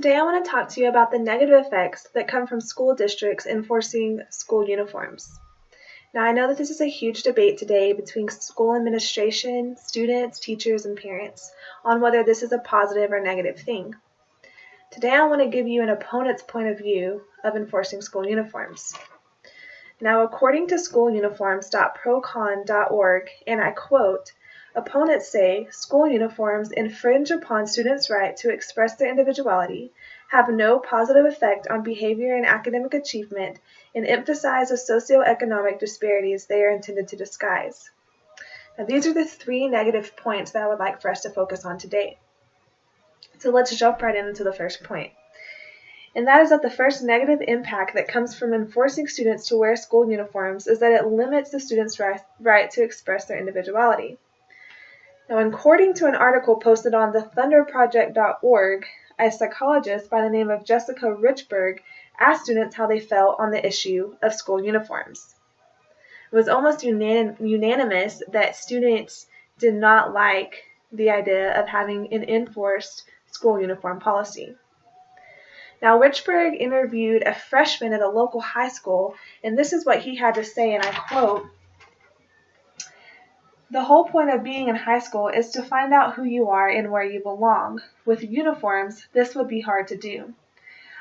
Today I want to talk to you about the negative effects that come from school districts enforcing school uniforms. Now I know that this is a huge debate today between school administration, students, teachers, and parents on whether this is a positive or negative thing. Today I want to give you an opponent's point of view of enforcing school uniforms. Now according to schooluniforms.procon.org, and I quote, opponents say school uniforms infringe upon students' right to express their individuality, have no positive effect on behavior and academic achievement, and emphasize the socioeconomic disparities they are intended to disguise. Now, these are the three negative points that I would like for us to focus on today. So let's jump right into the first point. And that is that the first negative impact that comes from enforcing students to wear school uniforms is that it limits the students' right to express their individuality. Now, according to an article posted on thethunderproject.org, a psychologist by the name of Jessica Richberg asked students how they felt on the issue of school uniforms. It was almost unanimous that students did not like the idea of having an enforced school uniform policy. Now, Richberg interviewed a freshman at a local high school, and this is what he had to say, and I quote, "The whole point of being in high school is to find out who you are and where you belong. With uniforms, this would be hard to do.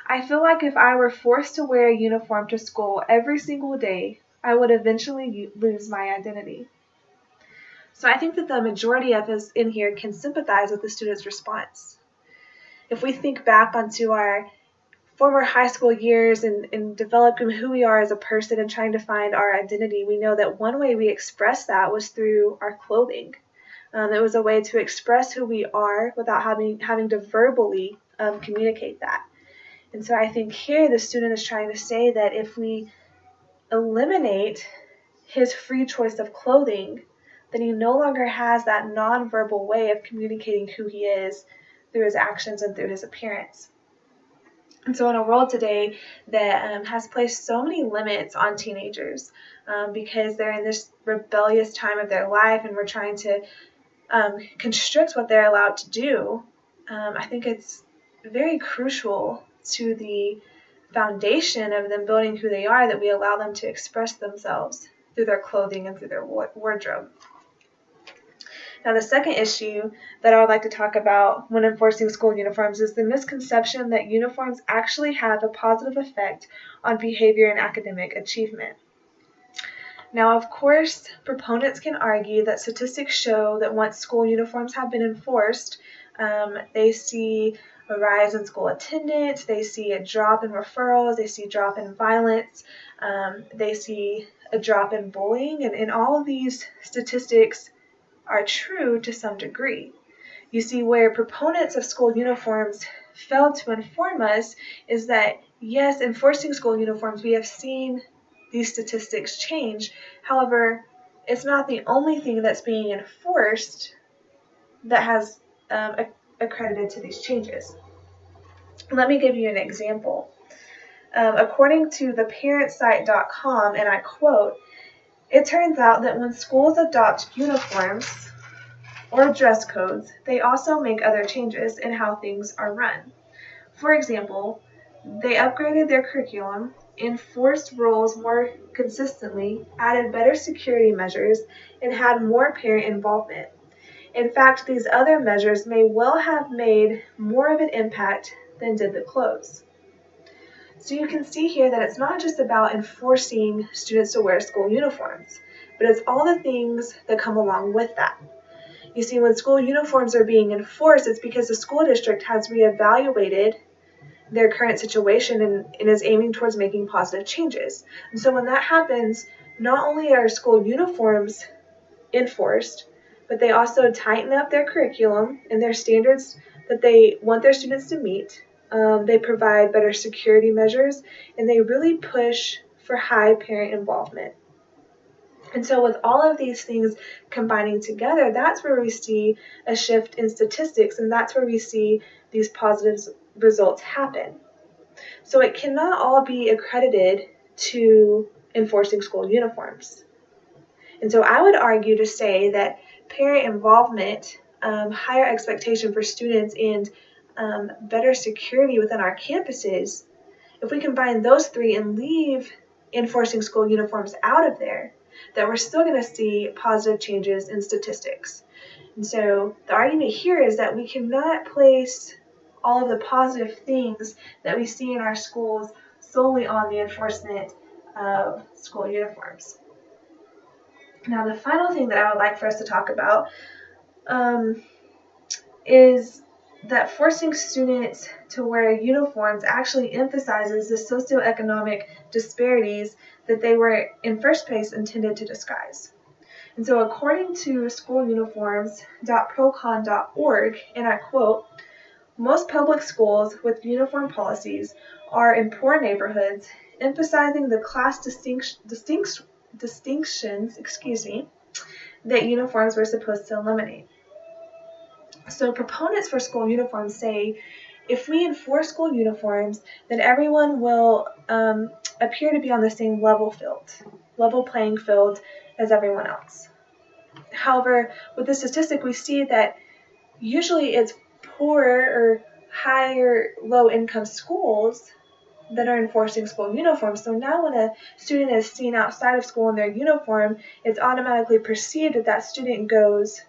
I feel like if I were forced to wear a uniform to school every single day, I would eventually lose my identity." So I think that the majority of us in here can sympathize with the student's response. If we think back onto our former high school years and developing who we are as a person and trying to find our identity, we know that one way we expressed that was through our clothing. It was a way to express who we are without having to verbally communicate that. And so I think here the student is trying to say that if we eliminate his free choice of clothing, then he no longer has that nonverbal way of communicating who he is through his actions and through his appearance. And so in a world today that has placed so many limits on teenagers because they're in this rebellious time of their life and we're trying to constrict what they're allowed to do, I think it's very crucial to the foundation of them building who they are that we allow them to express themselves through their clothing and through their wardrobe. Now, the second issue that I would like to talk about when enforcing school uniforms is the misconception that uniforms actually have a positive effect on behavior and academic achievement. Now, of course, proponents can argue that statistics show that once school uniforms have been enforced, they see a rise in school attendance, they see a drop in referrals, they see a drop in violence, they see a drop in bullying, and all of these statistics are true to some degree. You see, where proponents of school uniforms fail to inform us is that, yes, enforcing school uniforms, we have seen these statistics change. However, it's not the only thing that's being enforced that has accredited to these changes. Let me give you an example. According to theparentsite.com, and I quote, "It turns out that when schools adopt uniforms or dress codes, they also make other changes in how things are run. For example, they upgraded their curriculum, enforced rules more consistently, added better security measures, and had more parent involvement. In fact, these other measures may well have made more of an impact than did the clothes." So you can see here that it's not just about enforcing students to wear school uniforms, but it's all the things that come along with that. You see, when school uniforms are being enforced, it's because the school district has reevaluated their current situation and is aiming towards making positive changes. And so when that happens, not only are school uniforms enforced, but they also tighten up their curriculum and their standards that they want their students to meet. They provide better security measures, and they really push for high parent involvement. And so with all of these things combining together, that's where we see a shift in statistics, and that's where we see these positive results happen. So it cannot all be accredited to enforcing school uniforms. And so I would argue to say that parent involvement, higher expectation for students, and better security within our campuses, if we combine those three and leave enforcing school uniforms out of there, that we're still going to see positive changes in statistics. And so the argument here is that we cannot place all of the positive things that we see in our schools solely on the enforcement of school uniforms. Now, the final thing that I would like for us to talk about is that forcing students to wear uniforms actually emphasizes the socioeconomic disparities that they were in first place intended to disguise. And so according to schooluniforms.procon.org, and I quote, "Most public schools with uniform policies are in poor neighborhoods, emphasizing the class distinctions that uniforms were supposed to eliminate." So proponents for school uniforms say, if we enforce school uniforms, then everyone will appear to be on the same level playing field as everyone else. However, with the statistic, we see that usually it's poorer or higher low-income schools that are enforcing school uniforms. So now when a student is seen outside of school in their uniform, it's automatically perceived that that student goes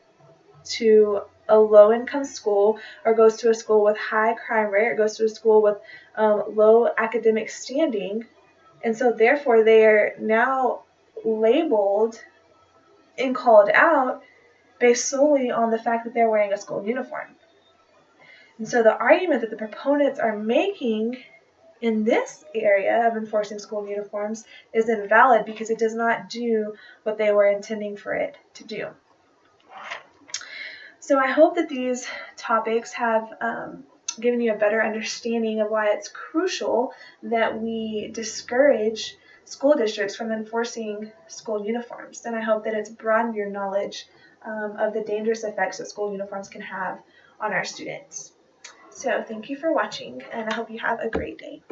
to a low-income school, or goes to a school with high crime rate, or goes to a school with low academic standing, and so therefore they are now labeled and called out based solely on the fact that they're wearing a school uniform. And so the argument that the proponents are making in this area of enforcing school uniforms is invalid because it does not do what they were intending for it to do. So I hope that these topics have given you a better understanding of why it's crucial that we discourage school districts from enforcing school uniforms. And I hope that it's broadened your knowledge of the dangerous effects that school uniforms can have on our students. So thank you for watching, and I hope you have a great day.